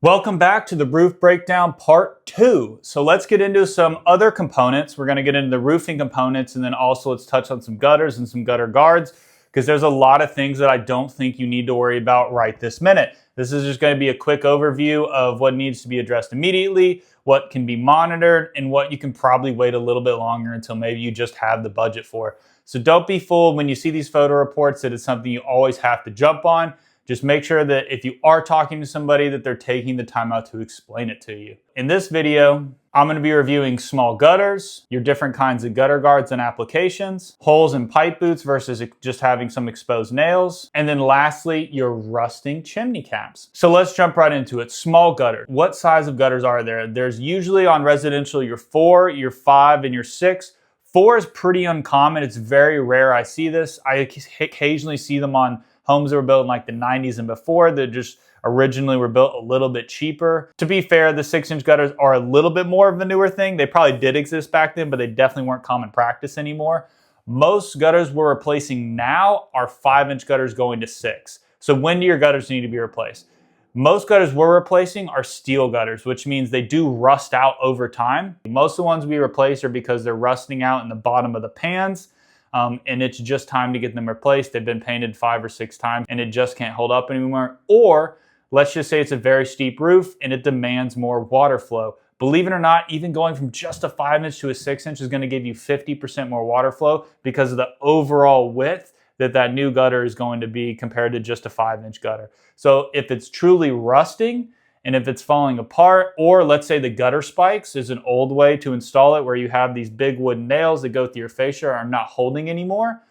Welcome back to the roof breakdown part 2. So let's get into some other components. We're going to get into the roofing components, and then also let's touch on some gutters and some gutter guards, because there's a lot of things that I don't think you need to worry about right this minute. This is just going to be a quick overview of what needs to be addressed immediately, what can be monitored, and what you can probably wait a little bit longer until maybe you just have the budget for. So don't be fooled when you see these photo reports that it's something you always have to jump on. Just make sure that if you are talking to somebody that they're taking the time out to explain it to you. In this video, I'm going to be reviewing small gutters, your different kinds of gutter guards and applications, holes in pipe boots versus just having some exposed nails, and then lastly, your rusting chimney caps. So let's jump right into it. Small gutter. What size of gutters are there? There's usually on residential your 4, your 5, and your 6. 4 is pretty uncommon. It's very rare I see this. I occasionally see them on homes that were built in like the 90s and before that just originally were built a little bit cheaper. To be fair, the 6-inch gutters are a little bit more of a newer thing. They probably did exist back then, but they definitely weren't common practice anymore. Most gutters we're replacing now are 5-inch gutters going to 6. So when do your gutters need to be replaced? Most gutters we're replacing are steel gutters, which means they do rust out over time. Most of the ones we replace are because they're rusting out in the bottom of the pans. And it's just time to get them replaced. They've been painted 5 or 6 times and it just can't hold up anymore. Or let's just say it's a very steep roof and it demands more water flow. Believe it or not, even going from just a 5-inch to a 6-inch is going to give you 50% more water flow because of the overall width that new gutter is going to be compared to just a 5-inch gutter. So if it's truly rusting, and if it's falling apart, or let's say the gutter spikes is an old way to install it where you have these big wooden nails that go through your fascia are not holding anymore,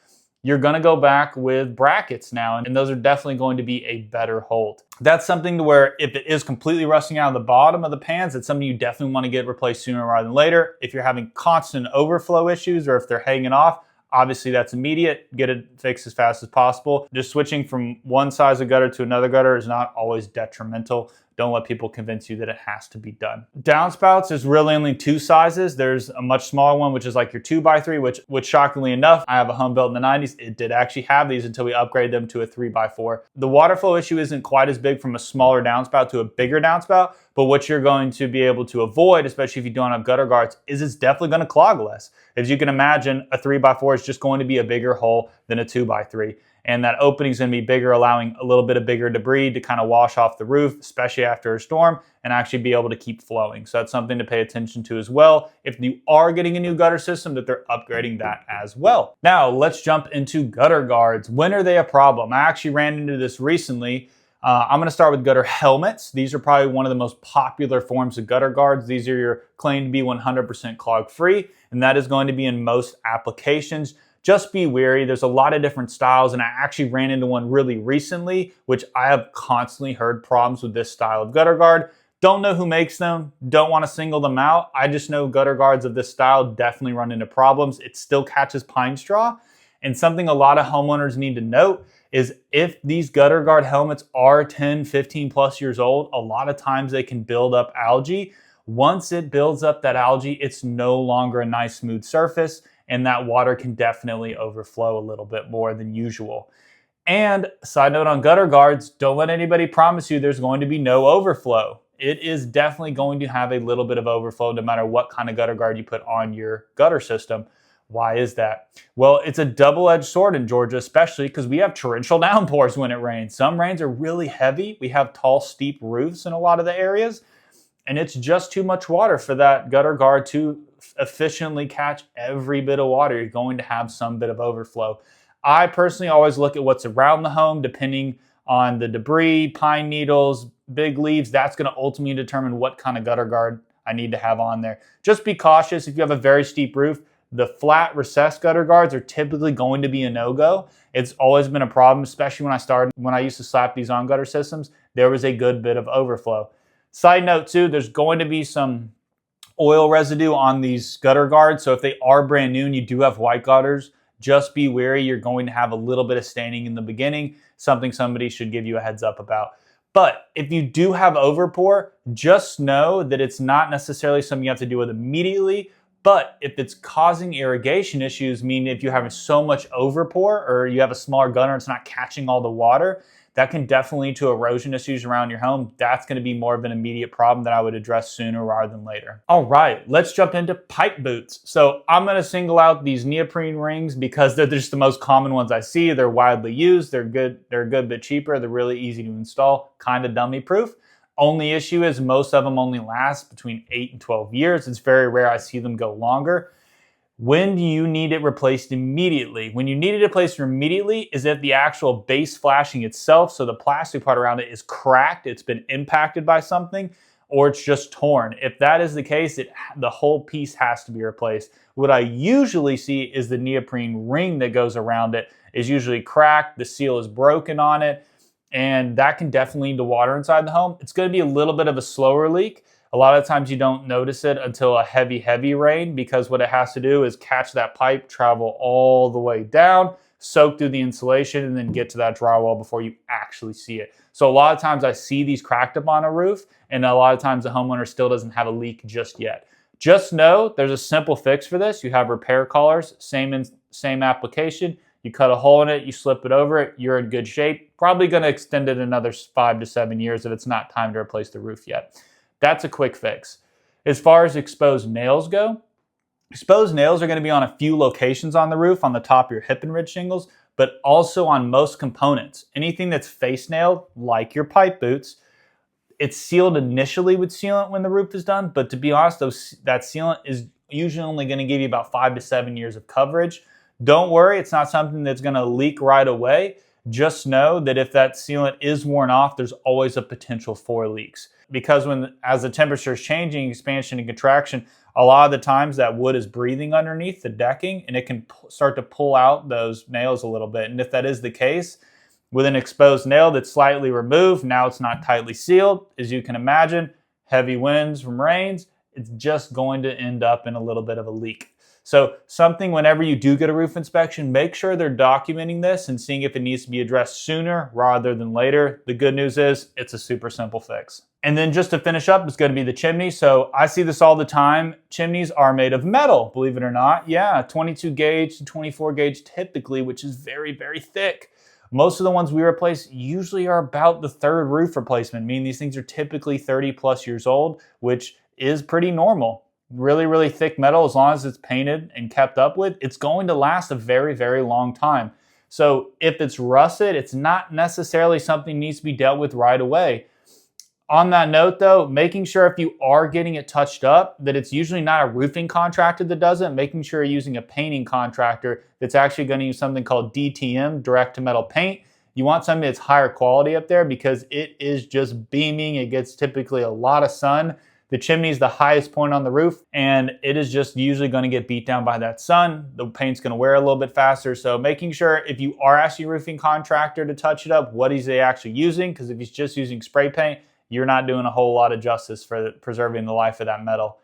you're gonna go back with brackets now, and those are definitely going to be a better hold. That's something to where if it is completely rusting out of the bottom of the pans, it's something you definitely wanna get replaced sooner rather than later. If you're having constant overflow issues or if they're hanging off, obviously that's immediate, get it fixed as fast as possible. Just switching from one size of gutter to another gutter is not always detrimental. Don't let people convince you that it has to be done. Downspouts is really only 2 sizes. There's a much smaller one, which is like your 2x3, which shockingly enough, I have a home built in the 90s. It did actually have these until we upgraded them to a 3x4. The water flow issue isn't quite as big from a smaller downspout to a bigger downspout, but what you're going to be able to avoid, especially if you don't have gutter guards, is it's definitely going to clog less. As you can imagine, a 3x4 is just going to be a bigger hole than a 2x3. And that opening is going to be bigger, allowing a little bit of bigger debris to kind of wash off the roof, especially after a storm, and actually be able to keep flowing. So that's something to pay attention to as well. If you are getting a new gutter system, that they're upgrading that as well. Now, let's jump into gutter guards. When are they a problem? I actually ran into this recently. I'm going to start with gutter helmets. These are probably one of the most popular forms of gutter guards. These are your claim to be 100% clog free, and that is going to be in most applications. Just be wary. There's a lot of different styles, and I actually ran into one really recently, which I have constantly heard problems with this style of gutter guard. Don't know who makes them, don't want to single them out. I just know gutter guards of this style definitely run into problems. It still catches pine straw, and something a lot of homeowners need to note is if these gutter guard helmets are 10, 15 plus years old, a lot of times they can build up algae. Once it builds up that algae, it's no longer a nice smooth surface, and that water can definitely overflow a little bit more than usual. And side note on gutter guards, don't let anybody promise you there's going to be no overflow. It is definitely going to have a little bit of overflow no matter what kind of gutter guard you put on your gutter system. Why is that? Well, it's a double-edged sword in Georgia, especially because we have torrential downpours when it rains. Some rains are really heavy. We have tall, steep roofs in a lot of the areas, and it's just too much water for that gutter guard to efficiently catch every bit of water. You're going to have some bit of overflow. I personally always look at what's around the home, depending on the debris, pine needles, big leaves. That's going to ultimately determine what kind of gutter guard I need to have on there. Just be cautious. If you have a very steep roof, the flat recessed gutter guards are typically going to be a no-go. It's always been a problem, especially when I used to slap these on gutter systems. There was a good bit of overflow. Side note too, there's going to be some oil residue on these gutter guards. So if they are brand new and you do have white gutters, just be wary. You're going to have a little bit of staining in the beginning, something somebody should give you a heads up about. But if you do have overpour, just know that it's not necessarily something you have to deal with immediately, But if it's causing irrigation issues, meaning if you're having so much overpour or you have a smaller gutter and it's not catching all the water, that can definitely lead to erosion issues around your home. That's going to be more of an immediate problem that I would address sooner rather than later. All right, let's jump into pipe boots. So I'm going to single out these neoprene rings because they're just the most common ones I see. They're widely used. They're good. They're a good bit cheaper. They're really easy to install, kind of dummy proof. Only issue is most of them only last between 8 and 12 years. It's very rare I see them go longer. When do you need it replaced immediately? When you need it replaced immediately is if the actual base flashing itself, so the plastic part around it, is cracked, it's been impacted by something, or it's just torn. If that is the case, the whole piece has to be replaced. What I usually see is the neoprene ring that goes around it is usually cracked, the seal is broken on it, and that can definitely lead to water inside the home. It's going to be a little bit of a slower leak. A lot of times you don't notice it until a heavy rain, because what it has to do is catch that pipe, travel all the way down, soak through the insulation, and then get to that drywall before you actually see it. So a lot of times I see these cracked up on a roof, and a lot of times the homeowner still doesn't have a leak just yet. Just know there's a simple fix for this. You have repair collars, same application. You cut a hole in it, you slip it over it, you're in good shape. Probably going to extend it another 5 to 7 years if it's not time to replace the roof yet. That's a quick fix. As far as exposed nails go, exposed nails are going to be on a few locations on the roof, on the top of your hip and ridge shingles, but also on most components. Anything that's face nailed, like your pipe boots, it's sealed initially with sealant when the roof is done, but to be honest, that sealant is usually only going to give you about 5 to 7 years of coverage. Don't worry, it's not something that's going to leak right away. Just know that if that sealant is worn off, there's always a potential for leaks. Because as the temperature is changing, expansion and contraction, a lot of the times that wood is breathing underneath the decking, and it can start to pull out those nails a little bit. And if that is the case, with an exposed nail that's slightly removed, now it's not tightly sealed. As you can imagine, heavy winds from rains, it's just going to end up in a little bit of a leak. So something, whenever you do get a roof inspection, make sure they're documenting this and seeing if it needs to be addressed sooner rather than later. The good news is it's a super simple fix. And then just to finish up, it's going to be the chimney. So I see this all the time. Chimneys are made of metal, believe it or not. Yeah, 22 gauge to 24 gauge typically, which is very, very thick. Most of the ones we replace usually are about the third roof replacement, meaning these things are typically 30 plus years old, which is pretty normal. Really, really thick metal, as long as it's painted and kept up with, it's going to last a very, very long time. So if it's rusted, it's not necessarily something that needs to be dealt with right away. On that note though, making sure if you are getting it touched up, that it's usually not a roofing contractor that does it, making sure you're using a painting contractor that's actually going to use something called DTM, direct to metal paint. You want something that's higher quality up there because it is just beaming. It gets typically a lot of sun. The chimney is the highest point on the roof, and it is just usually going to get beat down by that sun. The paint's going to wear a little bit faster. So making sure if you are asking a roofing contractor to touch it up, what is he actually using? Because if he's just using spray paint, you're not doing a whole lot of justice for preserving the life of that metal.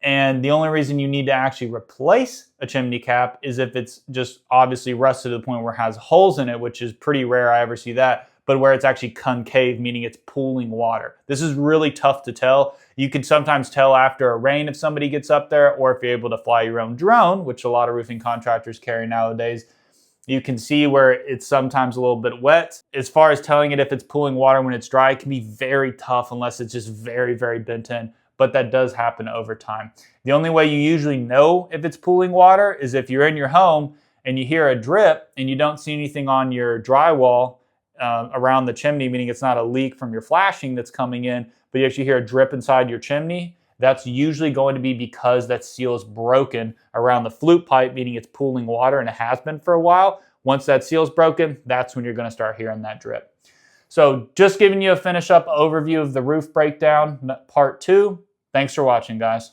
And the only reason you need to actually replace a chimney cap is if it's just obviously rusted to the point where it has holes in it, which is pretty rare I ever see that, but where it's actually concave, meaning it's pooling water. This is really tough to tell. You can sometimes tell after a rain if somebody gets up there, or if you're able to fly your own drone, which a lot of roofing contractors carry nowadays. You can see where it's sometimes a little bit wet. As far as telling it if it's pooling water when it's dry, it can be very tough unless it's just very, very bent in. But that does happen over time. The only way you usually know if it's pooling water is if you're in your home and you hear a drip and you don't see anything on your drywall around the chimney, meaning it's not a leak from your flashing that's coming in, but you actually hear a drip inside your chimney. That's usually going to be because that seal is broken around the flute pipe, meaning it's pooling water, and it has been for a while. Once that seal is broken, that's when you're going to start hearing that drip. So just giving you a finish up overview of the roof breakdown, part 2. Thanks for watching, guys.